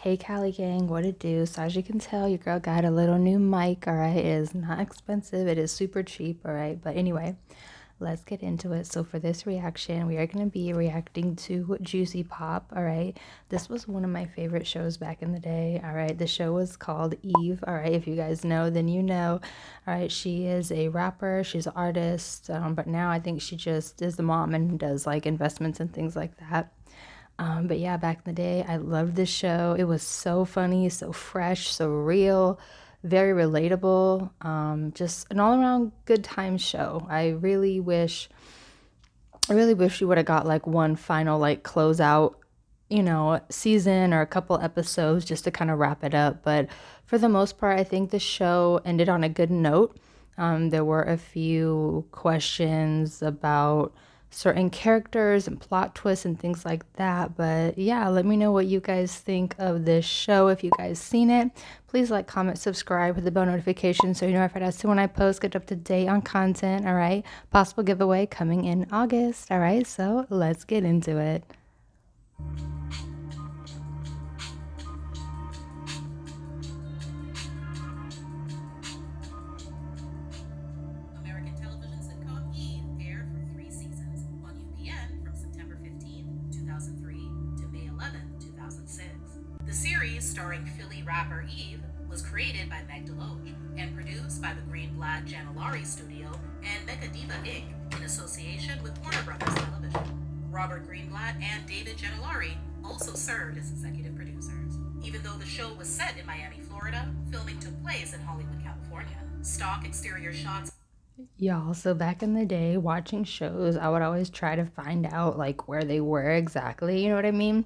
Hey Cali gang, what it do? So as you can tell, your girl got a little new mic, all right? It is not expensive, it is super cheap, all right? But anyway, let's get into it. So for this reaction, we are going to be reacting to Juicy Pop, all right? This was one of my favorite shows back in the day, all right? The show was called Eve, all right? If you guys know, then you know, all right? She is a rapper, she's an artist, but now I think she just is the mom and does like investments and things like that. But yeah, back in the day, I loved this show. It was so funny, so fresh, so real, very relatable. Just an all around good time show. I really wish you would have got like one final like closeout, season or a couple episodes just to kind of wrap it up. But for the most part, I think the show ended on a good note. There were a few questions about certain characters and plot twists and things like that. But yeah, let me know what you guys think of this show. If you guys seen it, please like, comment, subscribe, hit the bell notification so you know if as to when I post, get up to date on content. All right, possible giveaway coming in August. All right, so let's get into it. American television sitcom Eve aired for 3 seasons on UPN from September 15, 2003 to May 11, 2006. The series, starring Philly rapper Eve, was created by Meg Deloge and produced by the Greenblatt Janulari Studio and Megadiva Inc. in association with Warner Brothers Television. Robert Greenblatt and David Janulari also served as executive producers. Even though the show was set in Miami, Florida, filming took place in Hollywood, California. Stock exterior shots. Y'all, so back in the day, watching shows, I would always try to find out like where they were exactly, you know what I mean?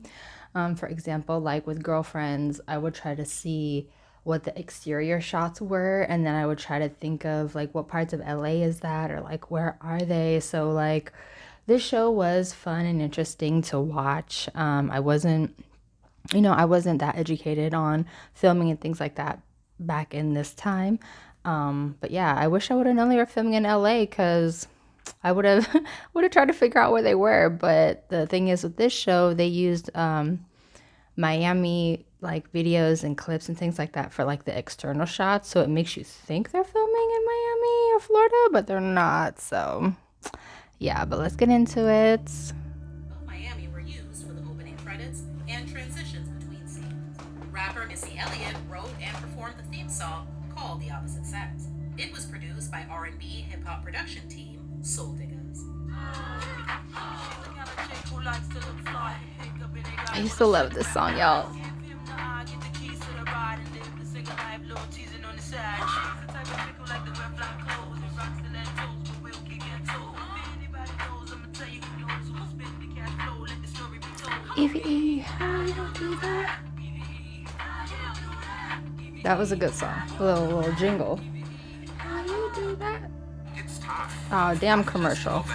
For example, like with Girlfriends, I would try to see what the exterior shots were, and then I would try to think of like what parts of LA is that, or like where are they? So like this show was fun and interesting to watch. I wasn't that educated on filming and things like that back in this time. But yeah, I wish I would have known they were filming in LA because I would have would have tried to figure out where they were. But the thing is with this show, they used Miami like videos and clips and things like that for like the external shots, so it makes you think they're filming in Miami or Florida, but they're not. So yeah, but let's get into it. Of Miami were used for the opening credits and transitions between scenes. Rapper Missy Elliott wrote and performed the theme song called The Opposite Sex. It was produced by R&B hip-hop production team Soul Diggers. I used to love this song, y'all. How you do that? That was a good song. A little jingle. How you do that? Oh, damn commercial.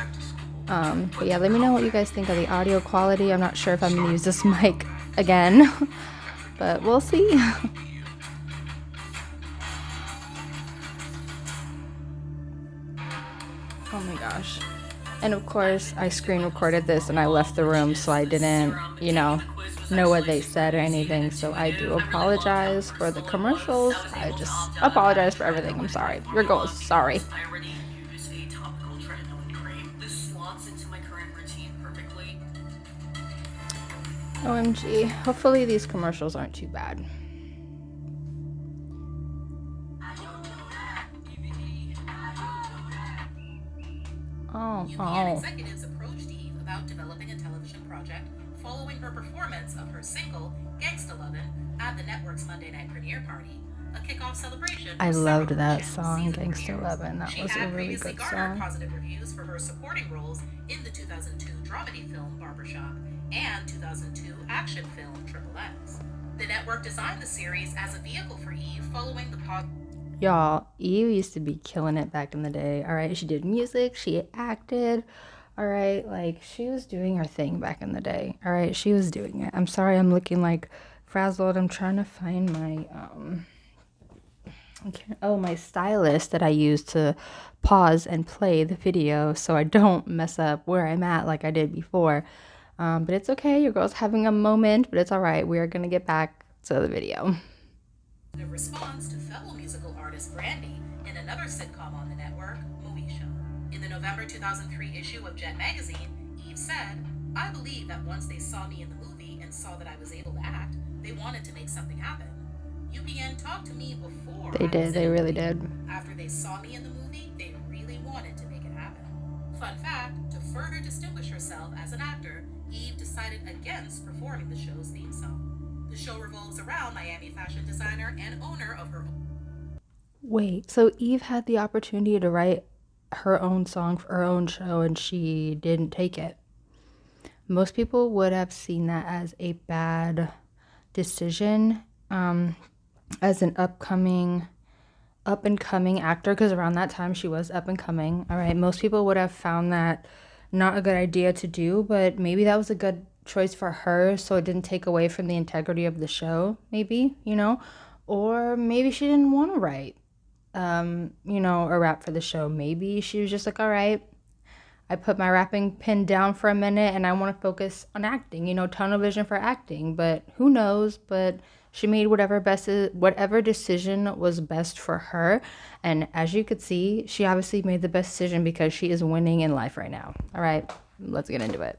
But yeah, let me know what you guys think of the audio quality. I'm not sure if I'm gonna use this mic again, but we'll see. Oh my gosh. And of course, I screen recorded this and I left the room, so I didn't, know what they said or anything. So I do apologize for the commercials. I just apologize for everything. I'm sorry. Your girl is sorry. I already use a topical tretinoin cream. This slots into my current routine perfectly. OMG. Hopefully these commercials aren't too bad. UPN executives approached Eve about developing a television project following her performance of her single, Gangsta Lovin', at the network's Monday night premiere party, a kickoff celebration. I loved that song, Gangsta Lovin'. That was a really good garnered song. Positive reviews for her supporting roles in the 2002 dramedy film Barbershop and 2002 action film Triple X. The network designed the series as a vehicle for Eve following the Y'all, Eve used to be killing it back in the day, all right? She did music, she acted, all right? Like, she was doing her thing back in the day, all right? She was doing it. I'm sorry I'm looking, like, frazzled. I'm trying to find my, my stylus that I use to pause and play the video so I don't mess up where I'm at like I did before. But it's okay. Your girl's having a moment, but it's all right. We are going to get back to the video. In response to fellow musical artist Brandy in another sitcom on the network, Moesha. In the November 2003 issue of Jet magazine, Eve said, "I believe that once they saw me in the movie and saw that I was able to act, they wanted to make something happen. UPN talked to me before They did, they really did. After they saw me in the movie, they really wanted to make it happen." Fun fact, to further distinguish herself as an actor, Eve decided against performing the show's theme song. The show revolves around Miami fashion designer and owner of her own. Wait, so Eve had the opportunity to write her own song for her own show and she didn't take it. Most people would have seen that as a bad decision, as an up and coming actor, because around that time she was up and coming. All right, most people would have found that not a good idea to do, but maybe that was a good choice for her, so it didn't take away from the integrity of the show, maybe, you know, or maybe she didn't want to write, you know, a rap for the show. Maybe she was just like, all right, I put my rapping pen down for a minute and I want to focus on acting, you know, tunnel vision for acting, but who knows, but she made whatever decision was best for her. And as you could see, she obviously made the best decision because she is winning in life right now. All right, let's get into it.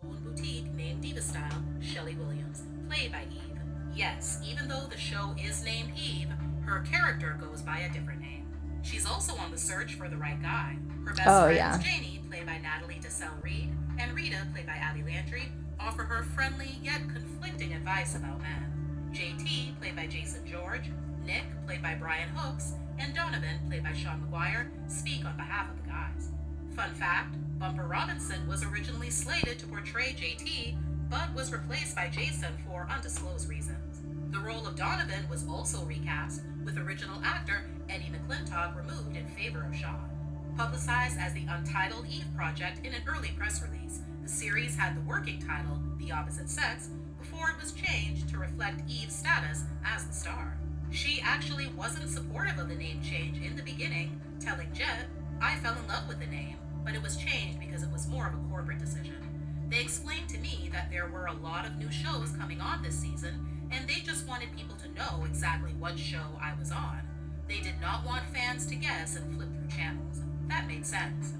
Own boutique named Diva Style, Shelley Williams, played by Eve. Yes, even though the show is named Eve, her character goes by a different name. She's also on the search for the right guy. Her best friends, Janie, played by Natalie DeSalle-Reid, and Rita, played by Abby Landry, offer her friendly yet conflicting advice about men. JT, played by Jason George, Nick, played by Brian Hooks, and Donovan, played by Sean McGuire, speak on behalf of the guys. Fun fact, Bumper Robinson was originally slated to portray JT, but was replaced by Jason for undisclosed reasons. The role of Donovan was also recast, with original actor Eddie McClintock removed in favor of Sean. Publicized as the Untitled Eve Project in an early press release, the series had the working title, The Opposite Sex, before it was changed to reflect Eve's status as the star. She actually wasn't supportive of the name change in the beginning, telling Jet, "I fell in love with the name, but it was changed because it was more of a corporate decision. They explained to me that there were a lot of new shows coming on this season, and they just wanted people to know exactly what show I was on. They did not want fans to guess and flip through channels." That made sense.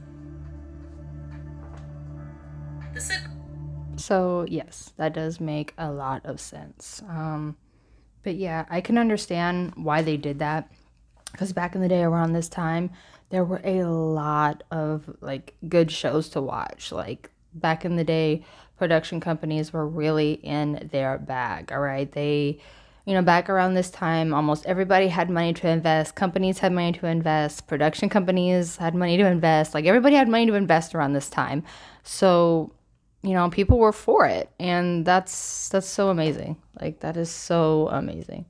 So yes, that does make a lot of sense. But yeah, I can understand why they did that, because back in the day around this time, there were a lot of like good shows to watch. Like back in the day, production companies were really in their bag. All right, they, you know, back around this time, almost everybody had money to invest. Companies had money to invest. Production companies had money to invest. Like everybody had money to invest around this time. So, you know, people were for it, and that's so amazing. Like that is so amazing.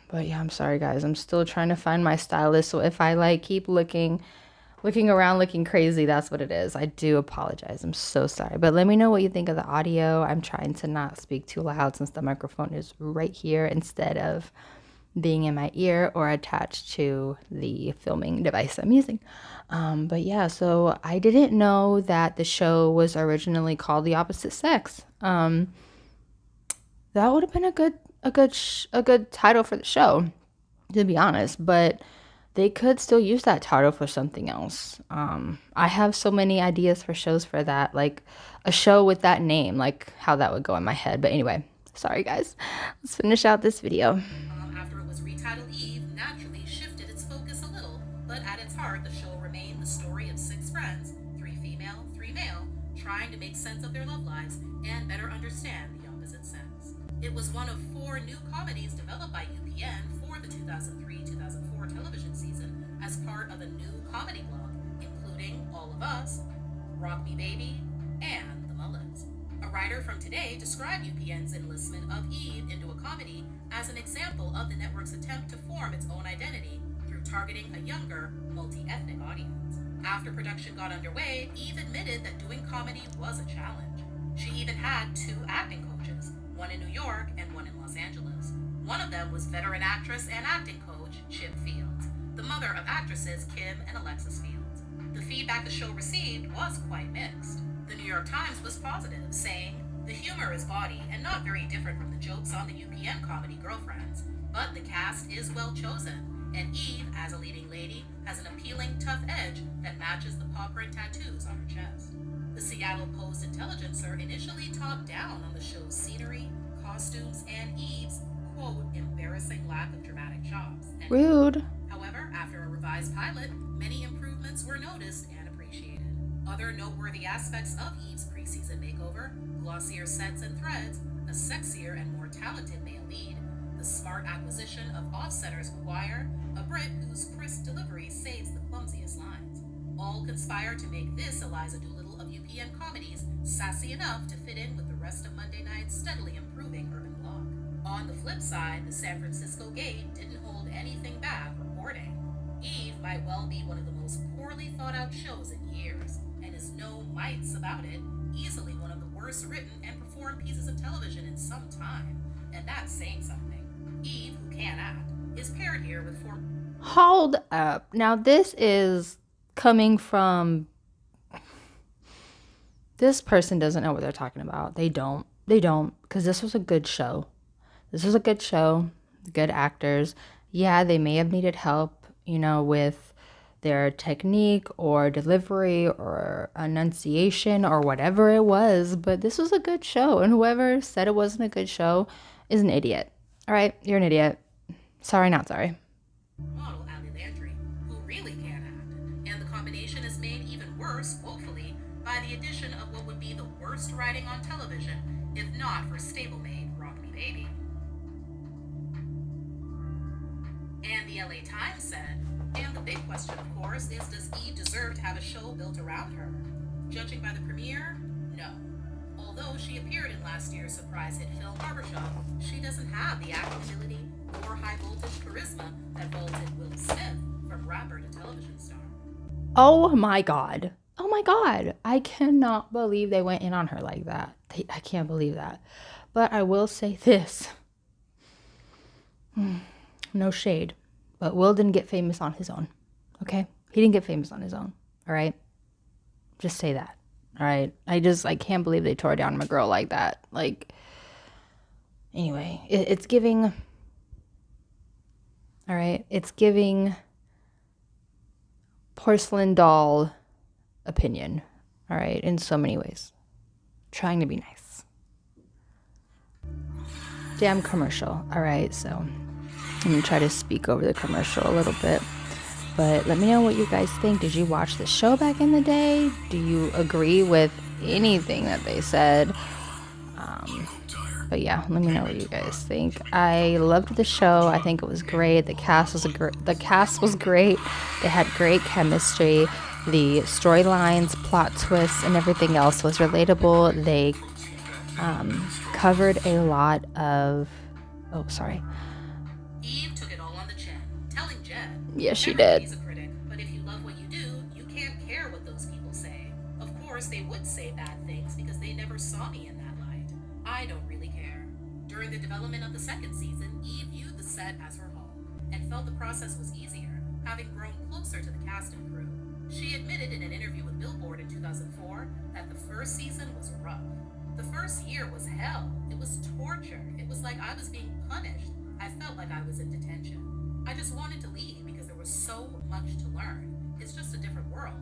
But yeah, I'm sorry guys, I'm still trying to find my stylist, so if I like keep looking around looking crazy, that's what it is. I do apologize, I'm so sorry. But let me know what you think of the audio. I'm trying to not speak too loud since the microphone is right here instead of being in my ear or attached to the filming device I'm using. But yeah, so I didn't know that the show was originally called The Opposite Sex. That would have been a good title for the show, to be honest, but they could still use that title for something else. I have so many ideas for shows for that, like a show with that name, like how that would go in my head. But anyway, sorry guys, let's finish out this video. After it was retitled Eve, naturally shifted its focus a little, but at its heart, the show remained the story of 6 friends, 3 female, 3 male, trying to make sense of their love lives and better understand the opposite sex. It was one of 4 new comedies developed by UPN for the 2003-2004 television season as part of a new comedy block, including All of Us, Rock Me Baby, and The Mullets. A writer from Today described UPN's enlistment of Eve into a comedy as an example of the network's attempt to form its own identity through targeting a younger, multi-ethnic audience. After production got underway, Eve admitted that doing comedy was a challenge. She even had 2 acting coaches, one in New York and one in Los Angeles. One of them was veteran actress and acting coach Chip Fields, the mother of actresses Kim and Alexis Fields. The feedback the show received was quite mixed. The New York Times was positive, saying, The humor is bawdy and not very different from the jokes on the UPN comedy Girlfriends, but the cast is well chosen, and Eve, as a leading lady, has an appealing, tough edge that matches the paw print tattoos on her chest. The Seattle Post-Intelligencer initially talked down on the show's scenery, costumes, and Eve's, quote, embarrassing lack of dramatic chops. Rude. However, after a revised pilot, many improvements were noticed and appreciated. Other noteworthy aspects of Eve's preseason makeover: glossier sets and threads, a sexier and more talented male lead, the smart acquisition of off-center's choir, a Brit whose crisp delivery saves the clumsiest lines. All conspire to make this Eliza Doolittle of UPN comedies sassy enough to fit in with the rest of Monday night's steadily improving urban block. On the flip side, the San Francisco Gate didn't hold anything back reporting. Eve might well be one of the most poorly thought out shows in years, and is no mites about it, easily one of the worst written and performed pieces of television in some time. And that's saying something. Eve, who can act, is paired here with four. Hold up. Now this is coming from, this person doesn't know what they're talking about. They don't, because this was a good show. Good actors. Yeah, they may have needed help, with their technique or delivery or enunciation or whatever it was, but this was a good show, and whoever said it wasn't a good show is an idiot. All right, you're an idiot. Sorry, not sorry. Model Ali Landry, who really can act, and the combination is made even worse, woefully, by the addition of what would be the worst writing on television, if not for stablemate Rock Me Baby. And the LA Times said, and the big question, of course, is does Eve deserve to have a show built around her? Judging by the premiere, no. Although she appeared in last year's surprise hit film Barbershop, she doesn't have the acting ability or high voltage charisma that vaulted Will Smith from rapper to television star. Oh my God. I cannot believe they went in on her like that. I can't believe that. But I will say this. No shade, but Will didn't get famous on his own. Okay? He didn't get famous on his own. All right? Just say that. All right? I can't believe they tore down my girl like that. Anyway, it's giving, all right? It's giving porcelain doll opinion. All right? In so many ways. Trying to be nice. Damn commercial. All right, so I'm going to try to speak over the commercial a little bit. But let me know what you guys think. Did you watch the show back in the day? Do you agree with anything that they said? But yeah, let me know what you guys think. I loved the show. I think it was great. The cast was great. They had great chemistry. The storylines, plot twists, and everything else was relatable. They covered a lot of... Oh, sorry. Eve took it all on the chin, telling Jed, yes, she did. Everybody's a critic, but if you love what you do, you can't care what those people say. Of course, they would say bad things because they never saw me in that light. I don't really care. During the development of the second season, Eve viewed the set as her home and felt the process was easier, having grown closer to the cast and crew. She admitted in an interview with Billboard in 2004 that the first season was rough. The first year was hell. It was torture. It was like I was being punished. I felt like I was in detention. I just wanted to leave because there was so much to learn. It's just a different world.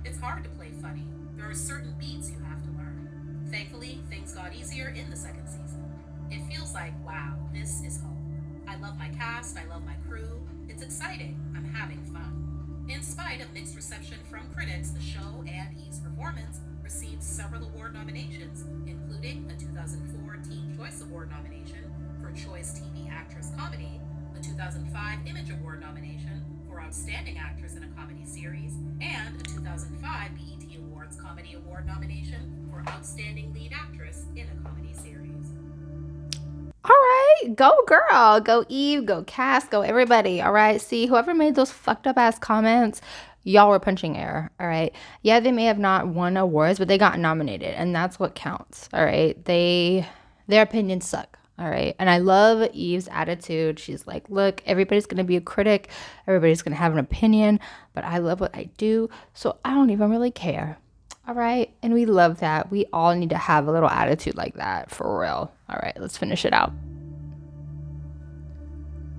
It's hard to play funny. There are certain beats you have to learn. Thankfully, things got easier in the second season. It feels like, wow, this is home. I love my cast. I love my crew. It's exciting. I'm having fun. In spite of mixed reception from critics, the show and Eve's performance received several award nominations, including a 2004 Teen Choice Award nomination for Choice TV Actress Comedy, a 2005 Image Award nomination for Outstanding Actress in a Comedy Series, and a 2005 BET Awards Comedy Award nomination for Outstanding Lead Actress in a Comedy Series. All right, go girl, go Eve, go Cass, go everybody. All right, see, whoever made those fucked up ass comments, y'all were punching air. All right, yeah, they may have not won awards, but they got nominated, and that's what counts. All right, their opinions suck. All right, and I love Eve's attitude. She's like, look, everybody's gonna be a critic, everybody's gonna have an opinion, but I love what I do, so I don't even really care. All right. And we love that. We all need to have a little attitude like that, for real. All right, let's finish it out.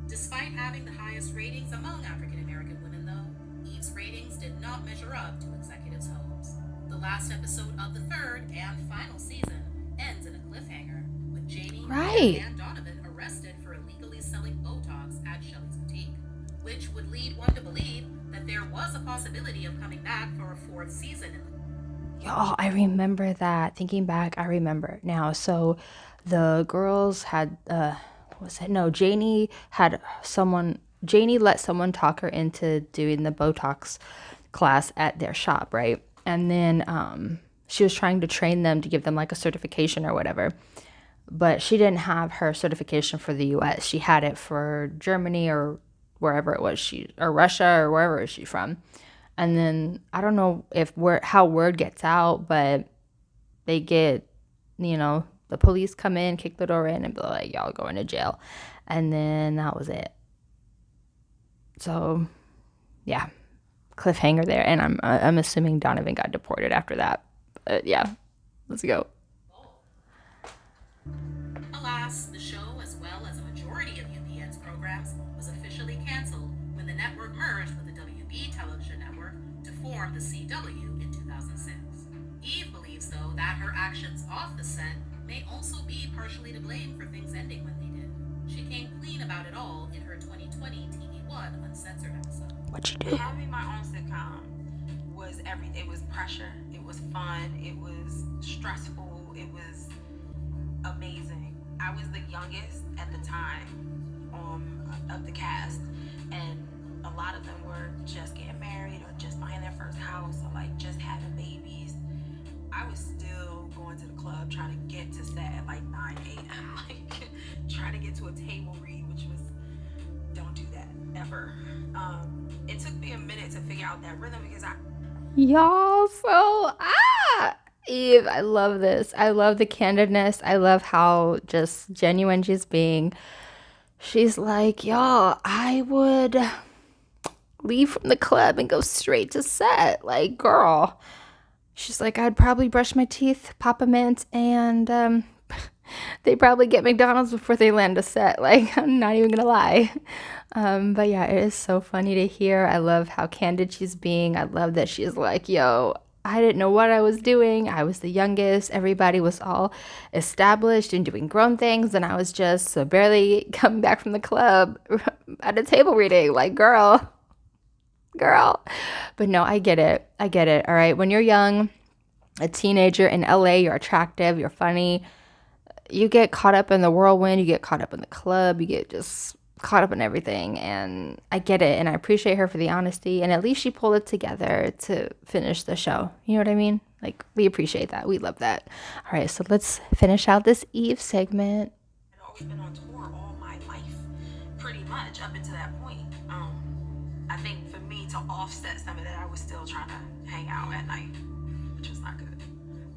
Despite having the highest ratings among African American women, though, Eve's ratings did not measure up to executives' hopes. The last episode of the third and final season ends in a cliffhanger, with Jamie Right. and Donovan arrested for illegally selling Botox at Shelley's boutique, which would lead one to believe that there was a possibility of coming back for a fourth season in the Y'all, I remember that. Thinking back, I remember now. So the girls had, what was it? No, Janie let someone talk her into doing the Botox class at their shop, right? And then she was trying to train them to give them like a certification or whatever. But she didn't have her certification for the US. She had it for Germany or wherever it was or Russia or wherever is she from. And then I don't know how word gets out, but they get, the police come in, kick the door in, and be like, y'all going to jail. And then that was it. So, yeah, cliffhanger there. And I'm assuming Donovan got deported after that. But yeah, let's go. Alas, the show, as well as a majority of UPN's programs, was officially canceled when the network merged with the WB television network to form the CW in 2006. Eve believes, though, that her actions off the set may also be partially to blame for things ending when they did. She came clean about it all in her 2020 TV1 Uncensored episode. What you do? Having my own sitcom was everything. It was pressure. It was fun. It was stressful. It was amazing. I was the youngest at the time of the cast, and a lot of them were just getting married or just buying their first house or like just having babies. I was still going to the club trying to get to set at like 9, 8, like trying to get to a table read, which was, don't do that ever. It took me a minute to figure out that rhythm because Y'all, so Eve, I love this. I love the candidness. I love how just genuine she's being. She's like, y'all, I would leave from the club and go straight to set. Like, girl. She's like, I'd probably brush my teeth, pop a mint, and they probably get McDonald's before they land a set. Like, I'm not even gonna lie. But yeah, it is so funny to hear. I love how candid she's being. I love that she's like, yo, I didn't know what I was doing. I was the youngest. Everybody was all established and doing grown things, and I was just barely coming back from the club at a table reading. Like, girl. But no, I get it. All right. When you're young, a teenager in LA, you're attractive, you're funny. You get caught up in the whirlwind. You get caught up in the club. You get just caught up in everything. And I get it. And I appreciate her for the honesty. And at least she pulled it together to finish the show. You know what I mean? Like, we appreciate that. We love that. All right. So let's finish out this Eve segment. I'd always been on tour all my life, pretty much up until that point. I think for me to offset some of that, I was still trying to hang out at night, which was not good.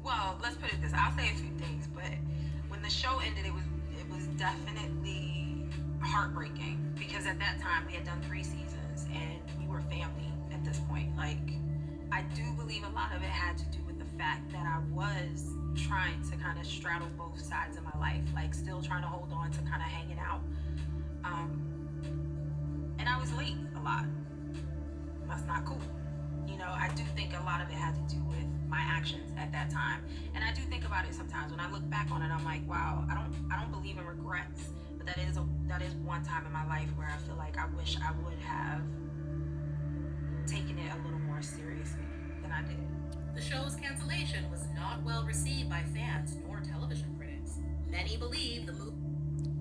Well, let's put it this. I'll say a few things, but when the show ended, it was definitely heartbreaking because at that time we had done 3 seasons and we were family at this point. Like, I do believe a lot of it had to do with the fact that I was trying to kind of straddle both sides of my life, like still trying to hold on to kind of hanging out. And I was late a lot. That's not cool. You know, I do think a lot of it had to do with my actions at that time. And I do think about it sometimes. When I look back on it, I'm like, wow, I don't believe in regrets. But that is one time in my life where I feel like I wish I would have taken it a little more seriously than I did. The show's cancellation was not well received by fans nor television critics. Many believe the movie.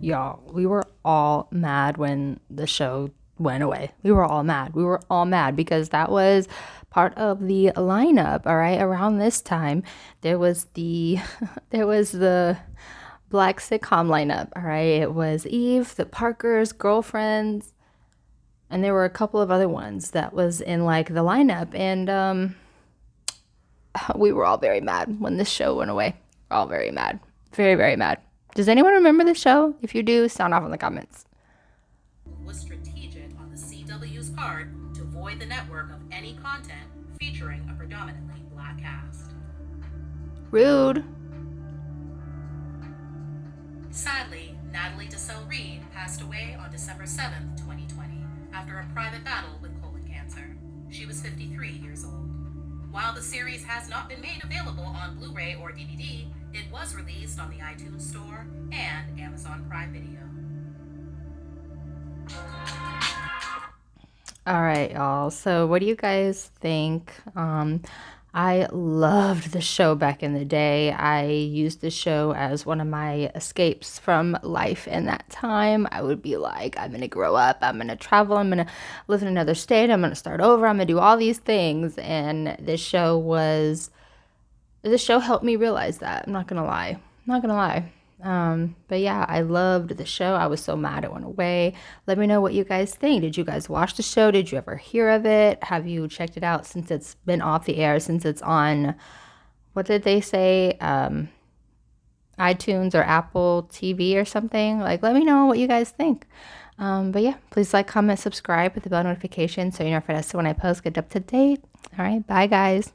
Y'all, we were all mad when the show went away. We were all mad. We were all mad because that was part of the lineup. All right. Around this time, there was the black sitcom lineup. All right. It was Eve, the Parkers, Girlfriends, and there were a couple of other ones that was in like the lineup. And we were all very mad when this show went away. All very mad. Very, very mad. Does anyone remember the show? If you do, sound off in the comments. Was strategic on the CW's part to void the network of any content featuring a predominantly black cast. Rude. Sadly, Natalie DeSalle Reid passed away on December 7th, 2020, after a private battle with colon cancer. She was 53 years old. While the series has not been made available on Blu-ray or DVD, it was released on the iTunes Store and Amazon Prime Video. All right, y'all. So what do you guys think? I loved the show back in the day. I used the show as one of my escapes from life in that time. I would be like, I'm going to grow up, I'm going to travel, I'm going to live in another state, I'm going to start over, I'm going to do all these things. And this show helped me realize that. I'm not going to lie. But yeah, I loved the show. I was so mad it went away. Let me know what you guys think. Did you guys watch the show? Did you ever hear of it? Have you checked it out since it's been off the air, since it's on, what did they say? iTunes or Apple TV or something? Like, let me know what you guys think. But yeah, please like, comment, subscribe with the bell notification so you know when I post, get up to date. All right, bye guys.